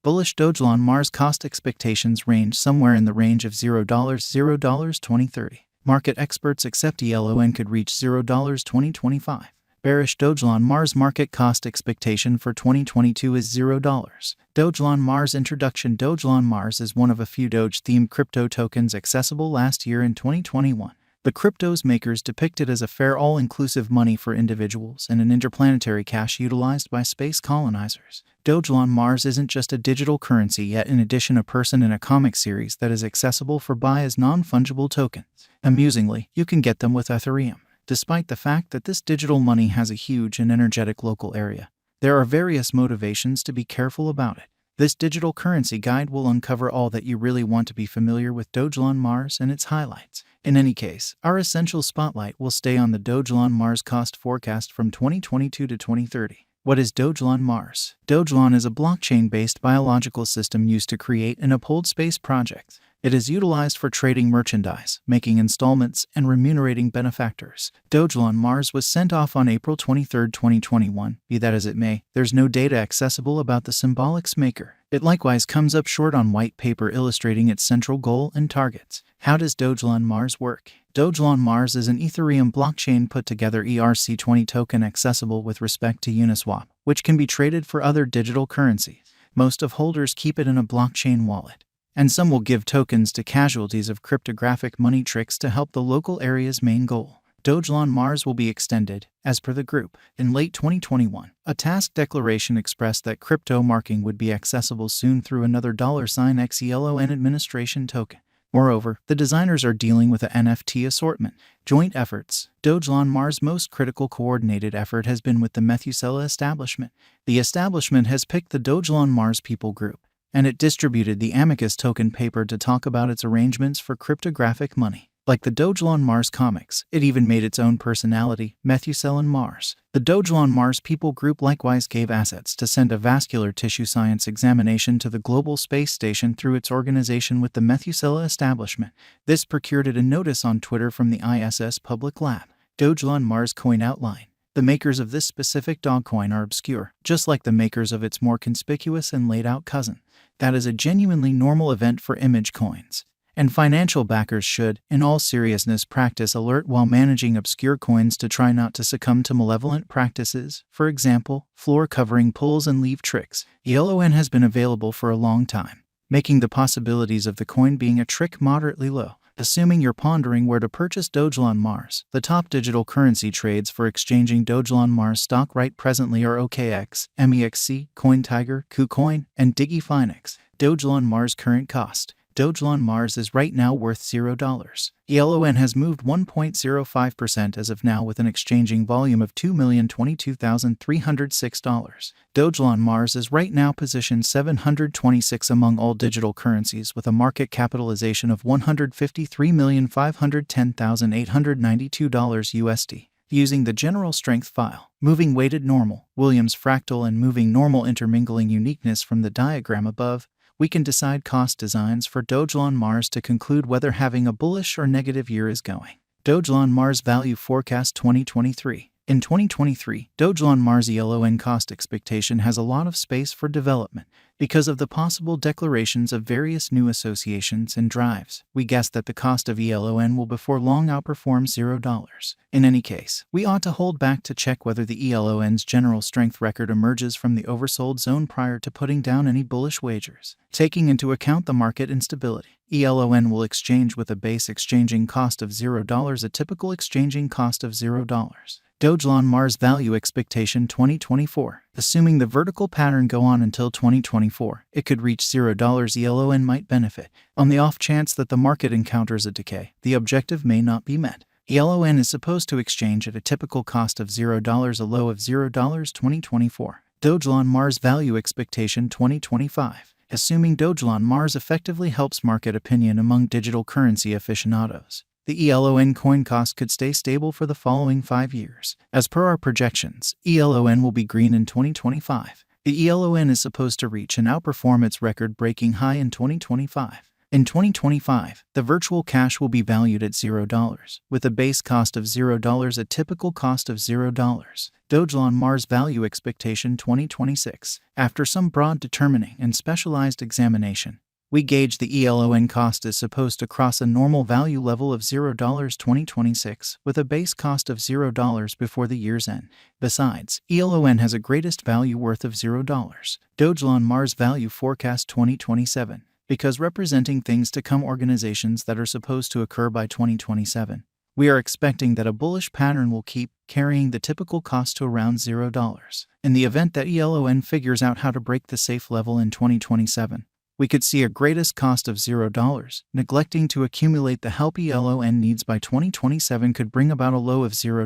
Bullish Dogelon Mars cost expectations range somewhere in the range of $0 2030. Market experts accept elon could reach $0 2025. Bearish Dogelon Mars market cost expectation for 2022 is $0. Dogelon Mars introduction. Dogelon Mars is one of a few Doge-themed crypto tokens accessible last year in 2021. The crypto's makers depict it as a fair all-inclusive money for individuals and an interplanetary cash utilized by space colonizers. Dogelon Mars isn't just a digital currency, yet in addition a person in a comic series that is accessible for buy as non-fungible tokens. Amusingly, you can get them with Ethereum. Despite the fact that this digital money has a huge and energetic local area, there are various motivations to be careful about it. This digital currency guide will uncover all that you really want to be familiar with Dogelon Mars and its highlights. In any case, our essential spotlight will stay on the Dogelon Mars cost forecast from 2022 to 2030. What is Dogelon Mars? Dogelon is a blockchain-based biological system used to create and uphold space projects. It is utilized for trading merchandise, making installments, and remunerating benefactors. Dogelon Mars was sent off on April 23, 2021. Be that as it may, there's no data accessible about the symbolic's maker. It likewise comes up short on white paper illustrating its central goal and targets. How does Dogelon Mars work? Dogelon Mars is an Ethereum blockchain put together ERC20 token accessible with respect to Uniswap, which can be traded for other digital currencies. Most of holders keep it in a blockchain wallet, and some will give tokens to casualties of cryptographic money tricks to help the local area's main goal. Dogelon Mars will be extended, as per the group. In late 2021, a task declaration expressed that crypto marking would be accessible soon through another $XELON administration token. Moreover, the designers are dealing with a NFT assortment. Joint efforts. Dogelon Mars' most critical coordinated effort has been with the Methuselah establishment. The establishment has picked the Dogelon Mars people group, and it distributed the Amicus token paper to talk about its arrangements for cryptographic money. Like the Dogelon Mars comics, it even made its own personality, Methuselah Mars. The Dogelon Mars people group likewise gave assets to send a vascular tissue science examination to the global space station through its organization with the Methuselah establishment. This procured it a notice on Twitter from the ISS Public Lab. Dogelon Mars coin outline. The makers of this specific Dogecoin are obscure, just like the makers of its more conspicuous and laid-out cousin. That is a genuinely normal event for image coins, and financial backers should, in all seriousness, practice alert while managing obscure coins to try not to succumb to malevolent practices, for example, floor covering pulls and leave tricks. elon has been available for a long time, making the possibilities of the coin being a trick moderately low. Assuming you're pondering where to purchase Dogelon Mars, the top digital currency trades for exchanging Dogelon Mars stock right presently are OKX, MEXC, CoinTiger, KuCoin, and DigiFinex. Dogelon Mars current cost. Dogelon Mars is right now worth $0. elon has moved 1.05% as of now with an exchanging volume of $2,022,306. Dogelon Mars is right now positioned 726 among all digital currencies with a market capitalization of $153,510,892 USD. Using the general strength file, moving weighted normal, Williams fractal and moving normal intermingling uniqueness from the diagram above, we can decide cost designs for Dogelon Mars to conclude whether having a bullish or negative year is going. Dogelon Mars value forecast 2023. In 2023, Dogelon Mars elon cost expectation has a lot of space for development. Because of the possible declarations of various new associations and drives, we guess that the cost of elon will before long outperform $0. In any case, we ought to hold back to check whether the elon's general strength record emerges from the oversold zone prior to putting down any bullish wagers. Taking into account the market instability, elon will exchange with a base exchanging cost of $0, a typical exchanging cost of $0. Dogelon Mars value expectation 2024. Assuming the vertical pattern go on until 2024, it could reach $0. elon might benefit. On the off chance that the market encounters a decay, the objective may not be met. elon is supposed to exchange at a typical cost of $0, a low of $0 2024. Dogelon Mars value expectation 2025. Assuming Dogelon Mars effectively helps market opinion among digital currency aficionados, the elon coin cost could stay stable for the following 5 years. As per our projections, elon will be green in 2025. The elon is supposed to reach and outperform its record-breaking high in 2025. In 2025, the virtual cash will be valued at $0, with a base cost of $0, a typical cost of $0. Dogelon Mars Value Expectation 2026. After some broad determining and specialized examination, we gauge the ELON cost is supposed to cross a normal value level of $0 2026 with a base cost of $0 before the year's end. Besides, ELON has a greatest value worth of $0. Dogelon Mars Value Forecast 2027. Because representing things to come organizations that are supposed to occur by 2027. We are expecting that a bullish pattern will keep carrying the typical cost to around $0. In the event that ELON figures out how to break the safe level in 2027, we could see a greatest cost of $0. Neglecting to accumulate the help ELON needs by 2027 could bring about a low of $0.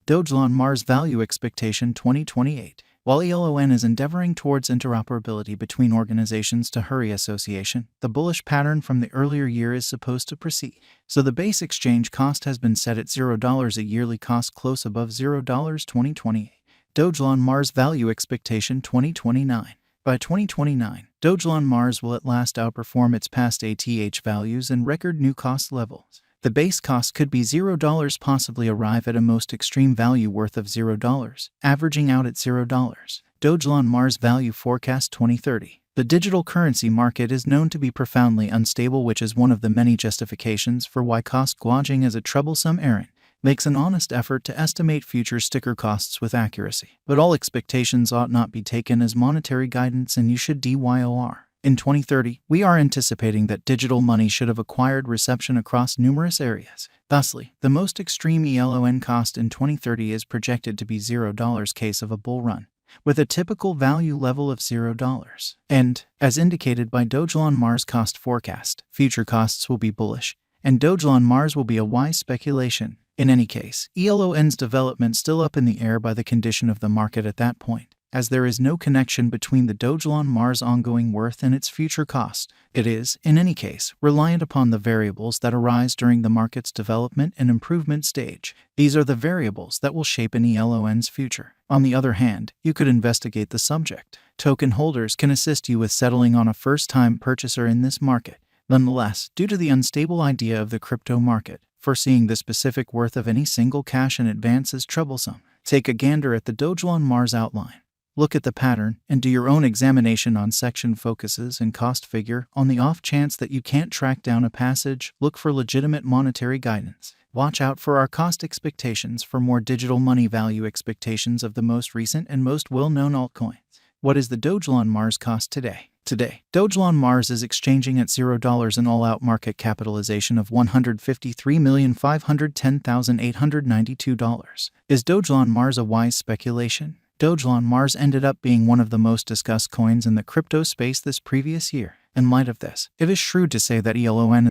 Dogelon Mars Value Expectation 2028. While ELON is endeavoring towards interoperability between organizations to hurry association, the bullish pattern from the earlier year is supposed to proceed. So the base exchange cost has been set at $0, a yearly cost close above $0 2028. Dogelon Mars Value Expectation 2029. By 2029, Dogelon Mars will at last outperform its past ATH values and record new cost levels. The base cost could be $0, possibly arrive at a most extreme value worth of $0, averaging out at $0. Dogelon Mars Value Forecast 2030. The digital currency market is known to be profoundly unstable, which is one of the many justifications for why cost gouging is a troublesome errand. Makes an honest effort to estimate future sticker costs with accuracy. But all expectations ought not be taken as monetary guidance, and you should DYOR. In 2030, we are anticipating that digital money should have acquired reception across numerous areas. Thusly, the most extreme ELON cost in 2030 is projected to be $0 case of a bull run, with a typical value level of $0. And, as indicated by Dogelon Mars Cost Forecast, future costs will be bullish, and Dogelon Mars will be a wise speculation. In any case, ELON's development still up in the air by the condition of the market at that point, as there is no connection between the Dogelon Mars ongoing worth and its future cost. It is, in any case, reliant upon the variables that arise during the market's development and improvement stage. These are the variables that will shape an ELON's future. On the other hand, you could investigate the subject. Token holders can assist you with settling on a first-time purchaser in this market. Nonetheless, due to the unstable idea of the crypto market, foreseeing the specific worth of any single cash in advance is troublesome. Take a gander at the Dogelon Mars outline. Look at the pattern and do your own examination on section focuses and cost figure. On the off chance that you can't track down a passage, look for legitimate monetary guidance. Watch out for our cost expectations for more digital money value expectations of the most recent and most well-known altcoins. What is the Dogelon Mars cost today? Today, Dogelon Mars is exchanging at $0 an all-out market capitalization of $153,510,892. Is Dogelon Mars a wise speculation? Dogelon Mars ended up being one of the most discussed coins in the crypto space this previous year. In light of this, it is shrewd to say that ELON